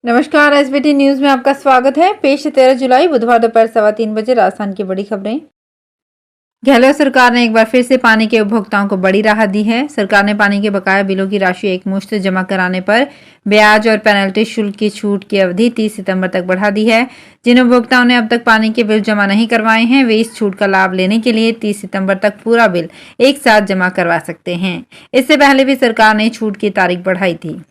नमस्कार। SBT news में आपका स्वागत है। पेश है 13 जुलाई बुधवार दोपहर 3:15 राजस्थान की बड़ी खबरें। गहलोत सरकार ने एक बार फिर से पानी के उपभोक्ताओं को बड़ी राहत दी है। सरकार ने पानी के बकाया बिलों की राशि एकमुश्त जमा कराने पर ब्याज और पेनल्टी शुल्क की छूट की अवधि 30 सितंबर तक बढ़ा दी है। जिन उपभोक्ताओं ने अब तक पानी के बिल जमा नहीं करवाए हैं, वे इस छूट का लाभ लेने के लिए 30 सितंबर तक पूरा बिल एक साथ जमा करवा सकते हैं। इससे पहले भी सरकार ने छूट की तारीख बढ़ाई थी।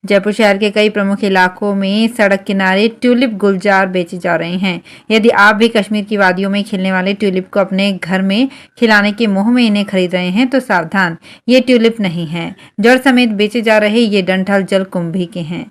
जयपुर शहर के कई प्रमुख इलाकों में सड़क किनारे ट्यूलिप गुलजार बेचे जा रहे हैं। यदि आप भी कश्मीर की वादियों में खिलने वाले ट्यूलिप को अपने घर में खिलाने के मोह में इन्हें खरीद रहे हैं तो सावधान, ये ट्यूलिप नहीं है। जड़ समेत बेचे जा रहे ये डंठल जलकुंभी के हैं।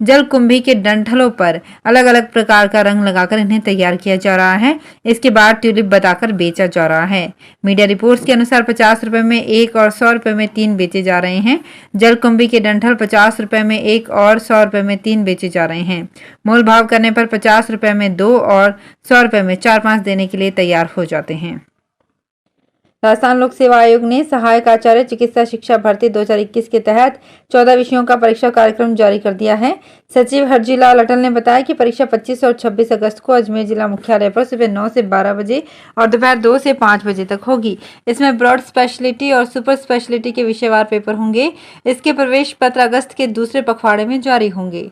जलकुंभी के डंठलों पर अलग अलग प्रकार का रंग लगाकर इन्हें तैयार किया जा रहा है। इसके बाद ट्यूलिप बताकर बेचा जा रहा है। मीडिया रिपोर्ट्स के अनुसार 50 रुपए में एक और 100 रुपए में 3 बेचे जा रहे हैं। जलकुंभी के डंठल 50 रुपए में एक और 100 रुपए में 3 बेचे जा रहे हैं। मोल भाव करने पर 50 रुपए में 2 और 100 रुपए में 4-5 देने के लिए तैयार हो जाते हैं। राजस्थान लोक सेवा आयोग ने सहायक आचार्य चिकित्सा शिक्षा भर्ती 2021 के तहत 14 विषयों का परीक्षा कार्यक्रम जारी कर दिया है। सचिव हरजीलाल अटल ने बताया कि परीक्षा 25 और 26 अगस्त को अजमेर जिला मुख्यालय पर सुबह 9 से 12 बजे और दोपहर 2 से 5 बजे तक होगी। इसमें ब्रॉड स्पेशलिटी और सुपर स्पेशलिटी के विषयवार पेपर होंगे। इसके प्रवेश पत्र अगस्त के दूसरे पखवाड़े में जारी होंगे।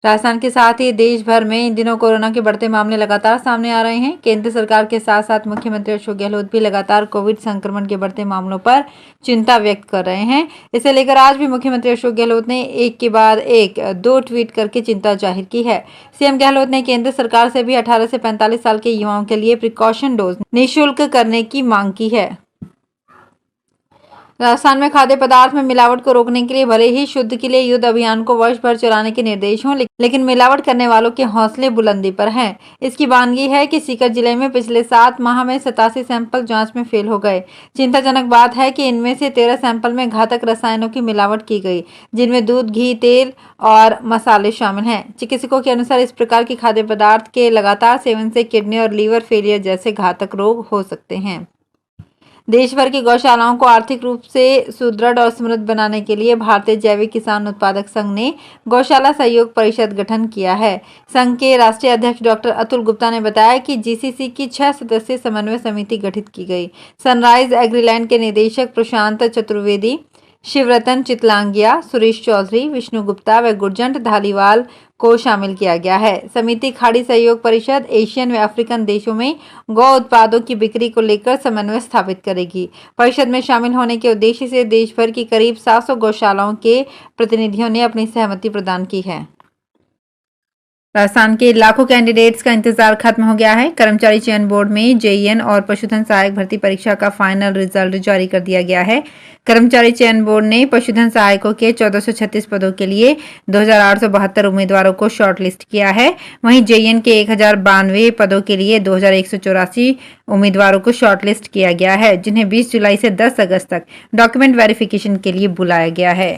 राजस्थान के साथ ही देश भर में इन दिनों कोरोना के बढ़ते मामले लगातार सामने आ रहे हैं। केंद्र सरकार के साथ साथ मुख्यमंत्री अशोक गहलोत भी लगातार कोविड संक्रमण के बढ़ते मामलों पर चिंता व्यक्त कर रहे हैं। इसे लेकर आज भी मुख्यमंत्री अशोक गहलोत ने एक के बाद एक 2 ट्वीट करके चिंता जाहिर की है। सीएम गहलोत ने केंद्र सरकार से भी 18 से 45 साल के युवाओं के लिए प्रिकॉशन डोज निःशुल्क करने की मांग की है। राजस्थान में खाद्य पदार्थ में मिलावट को रोकने के लिए भले ही शुद्ध के लिए युद्ध अभियान को वर्ष भर चलाने के निर्देश हों, लेकिन मिलावट करने वालों के हौसले बुलंदी पर हैं। इसकी वानगी है कि सीकर जिले में पिछले 7 माह में 87 सैंपल जांच में फेल हो गए। चिंताजनक बात है कि इनमें से 13 सैंपल में घातक रसायनों की मिलावट की गई, जिनमें दूध, घी, तेल और मसाले शामिल हैं। चिकित्सकों के अनुसार इस प्रकार के खाद्य पदार्थ के लगातार सेवन से किडनी और लीवर फेलियर जैसे घातक रोग हो सकते हैं। देश भर की गौशालाओं को आर्थिक रूप से सुदृढ़ और समृद्ध बनाने के लिए भारतीय जैविक किसान उत्पादक संघ ने गौशाला सहयोग परिषद गठन किया है। संघ के राष्ट्रीय अध्यक्ष डॉक्टर अतुल गुप्ता ने बताया कि जीसीसी की 6 सदस्यीय समन्वय समिति गठित की गई। सनराइज एग्रीलैंड के निदेशक प्रशांत चतुर्वेदी, शिवरतन चितलांगिया, सुरेश चौधरी, विष्णु गुप्ता व गुरजंट धालीवाल को शामिल किया गया है। समिति खाड़ी सहयोग परिषद एशियन व अफ्रीकन देशों में गौ उत्पादों की बिक्री को लेकर समन्वय स्थापित करेगी। परिषद में शामिल होने के उद्देश्य से देश भर की करीब 700 गौशालाओं के प्रतिनिधियों ने अपनी सहमति प्रदान की है। राजस्थान के लाखों कैंडिडेट्स का इंतजार खत्म हो गया है। कर्मचारी चयन बोर्ड में जेईएन और पशुधन सहायक भर्ती परीक्षा का फाइनल रिजल्ट जारी कर दिया गया है। कर्मचारी चयन बोर्ड ने पशुधन सहायकों के 1436 पदों के लिए 2872 उम्मीदवारों को शॉर्टलिस्ट किया है। वहीं जेईएन के 1092 पदों के लिए 2184 उम्मीदवारों को शॉर्टलिस्ट किया गया है, जिन्हें 20 जुलाई से 10 अगस्त तक डॉक्यूमेंट वेरिफिकेशन के लिए बुलाया गया है।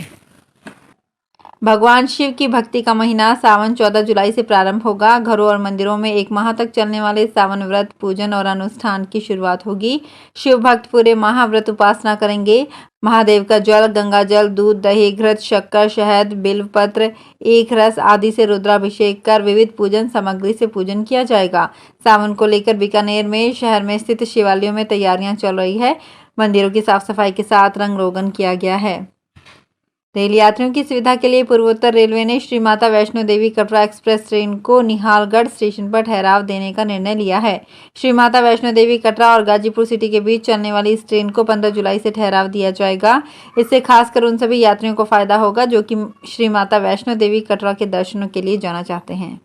भगवान शिव की भक्ति का महीना सावन 14 जुलाई से प्रारंभ होगा। घरों और मंदिरों में 1 माह तक चलने वाले सावन व्रत, पूजन और अनुष्ठान की शुरुआत होगी। शिव भक्त पूरे माह व्रत उपासना करेंगे। महादेव का जल, गंगा जल, दूध, दही, घृत, शक्कर, शहद, बिल्वपत्र, एक रस आदि से रुद्राभिषेक कर विविध पूजन सामग्री से पूजन किया जाएगा। सावन को लेकर बीकानेर में शहर में स्थित शिवालयों में तैयारियां चल रही है। मंदिरों की साफ सफाई के साथ रंग रोगन किया गया है। रेल यात्रियों की सुविधा के लिए पूर्वोत्तर रेलवे ने श्री माता वैष्णो देवी कटरा एक्सप्रेस ट्रेन को निहालगढ़ स्टेशन पर ठहराव देने का निर्णय लिया है। श्री माता वैष्णो देवी कटरा और गाजीपुर सिटी के बीच चलने वाली इस ट्रेन को 15 जुलाई से ठहराव दिया जाएगा। इससे खासकर उन सभी यात्रियों को फायदा होगा जो कि श्री माता वैष्णो देवी कटरा के दर्शनों के लिए जाना चाहते हैं।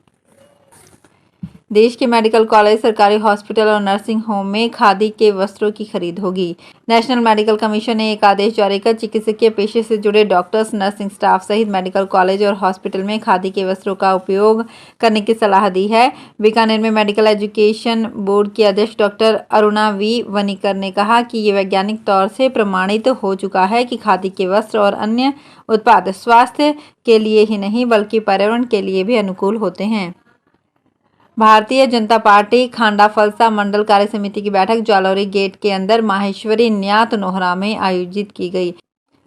देश के मेडिकल कॉलेज, सरकारी हॉस्पिटल और नर्सिंग होम में खादी के वस्त्रों की खरीद होगी। नेशनल मेडिकल कमीशन ने एक आदेश जारी कर चिकित्सकीय पेशे से जुड़े डॉक्टर्स, नर्सिंग स्टाफ सहित मेडिकल कॉलेज और हॉस्पिटल में खादी के वस्त्रों का उपयोग करने की सलाह दी है। बीकानेर में मेडिकल एजुकेशन बोर्ड की अध्यक्ष डॉक्टर अरुणा वी वनिकर ने कहा कि ये वैज्ञानिक तौर से प्रमाणित हो चुका है कि खादी के वस्त्र और अन्य उत्पाद स्वास्थ्य के लिए ही नहीं बल्कि पर्यावरण के लिए भी अनुकूल होते हैं। भारतीय जनता पार्टी खांडा फलसा मंडल कार्य समिति की बैठक जालौरी गेट के अंदर माहेश्वरी न्यात नोहरा में आयोजित की गई।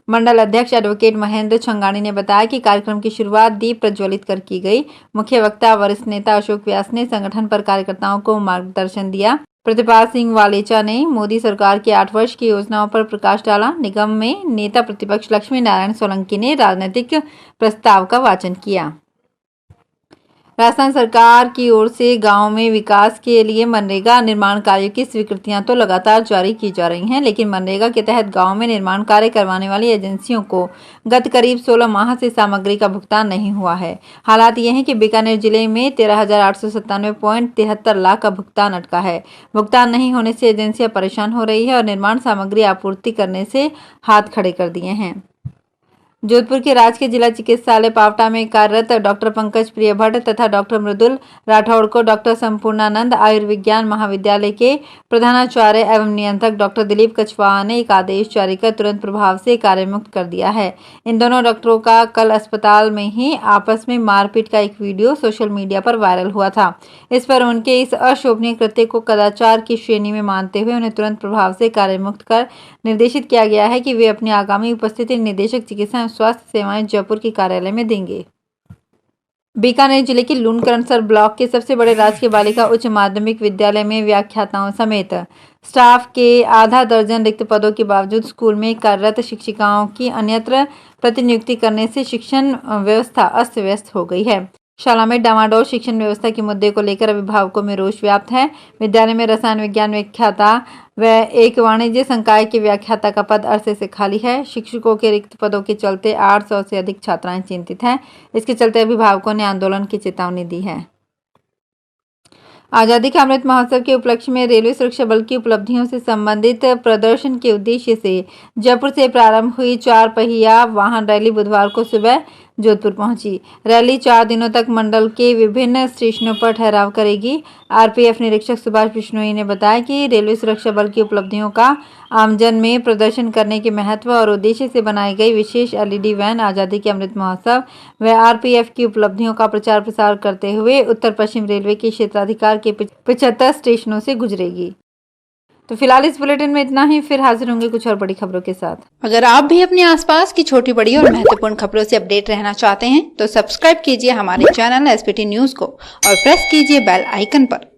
मंडल अध्यक्ष एडवोकेट महेंद्र छंगानी ने बताया कि कार्यक्रम की शुरुआत दीप प्रज्वलित कर की गई। मुख्य वक्ता वरिष्ठ नेता अशोक व्यास ने संगठन पर कार्यकर्ताओं को मार्गदर्शन दिया। प्रतिपाल सिंह वालेचा ने मोदी सरकार की 8 वर्ष की योजनाओं पर प्रकाश डाला। निगम में नेता प्रतिपक्ष लक्ष्मी नारायण सोलंकी ने राजनीतिक प्रस्ताव का वाचन किया। राजस्थान सरकार की ओर से गांव में विकास के लिए मनरेगा निर्माण कार्यों की स्वीकृतियां तो लगातार जारी की जा रही हैं, लेकिन मनरेगा के तहत गांव में निर्माण कार्य करवाने वाली एजेंसियों को गत करीब 16 माह से सामग्री का भुगतान नहीं हुआ है। हालात ये हैं कि बीकानेर जिले में 13,897.73 लाख का भुगतान अटका है। भुगतान नहीं होने से एजेंसियां परेशान हो रही है और निर्माण सामग्री आपूर्ति करने से हाथ खड़े कर दिए हैं। जोधपुर के राजकीय जिला चिकित्सालय पावटा में कार्यरत डॉक्टर पंकज प्रिय भट्ट तथा डॉक्टर मृदुल राठौड़ को डॉक्टर संपूर्णानंद आयुर्विज्ञान महाविद्यालय के प्रधानाचार्य एवं नियंत्रक डॉक्टर दिलीप कछवाहा ने एक आदेश जारी कर तुरंत प्रभाव से कार्यमुक्त कर दिया है। इन दोनों डॉक्टरों का कल अस्पताल में ही आपस में मारपीट का एक वीडियो सोशल मीडिया पर वायरल हुआ था। इस पर उनके इस अशोभनीय कृत्य को कदाचार की श्रेणी में मानते हुए उन्हें तुरंत प्रभाव से कार्यमुक्त कर निर्देशित किया गया है कि वे अपनी आगामी उपस्थिति निदेशक चिकित्सा स्वास्थ्य सेवाएं जयपुर के कार्यालय में देंगे। बीकानेर जिले के लूणकरणसर ब्लॉक के सबसे बड़े राजकीय बालिका उच्च माध्यमिक विद्यालय में व्याख्याताओं समेत स्टाफ के आधा दर्जन रिक्त पदों के बावजूद स्कूल में कार्यरत शिक्षिकाओं की अन्यत्र प्रतिनियुक्ति करने से शिक्षण व्यवस्था अस्त व्यस्त हो गई है। शाला में डामाडोल शिक्षण व्यवस्था के मुद्दे को लेकर अभिभावकों में रोष व्याप्त है। विद्यालय में रसायन विज्ञान व्याख्याता व एक वाणिज्य संकाय के व्याख्याता का पद अरसे से खाली है। शिक्षकों के रिक्त पदों के चलते 800 से अधिक छात्राएं चिंतित हैं। इसके चलते अभिभावकों ने आंदोलन की चेतावनी दी है। आजादी का अमृत महोत्सव के उपलक्ष्य में रेलवे सुरक्षा बल की उपलब्धियों से संबंधित प्रदर्शन के उद्देश्य से जयपुर से प्रारंभ हुई 4 पहिया वाहन रैली बुधवार को सुबह जोधपुर पहुंची। रैली 4 दिनों तक मंडल के विभिन्न स्टेशनों पर ठहराव करेगी। आरपीएफ निरीक्षक सुभाष बिश्नोई ने बताया कि रेलवे सुरक्षा बल की उपलब्धियों का आमजन में प्रदर्शन करने के महत्व और उद्देश्य से बनाई गई विशेष एलईडी वैन आजादी के अमृत महोत्सव व आरपीएफ की उपलब्धियों का प्रचार प्रसार करते हुए उत्तर पश्चिम रेलवे के क्षेत्राधिकार के 75 स्टेशनों से गुजरेगी। तो फिलहाल इस बुलेटिन में इतना ही, फिर हाजिर होंगे कुछ और बड़ी खबरों के साथ। अगर आप भी अपने आसपास की छोटी बड़ी और महत्वपूर्ण खबरों से अपडेट रहना चाहते हैं तो सब्सक्राइब कीजिए हमारे चैनल एसपीटी न्यूज को और प्रेस कीजिए बेल आइकन पर।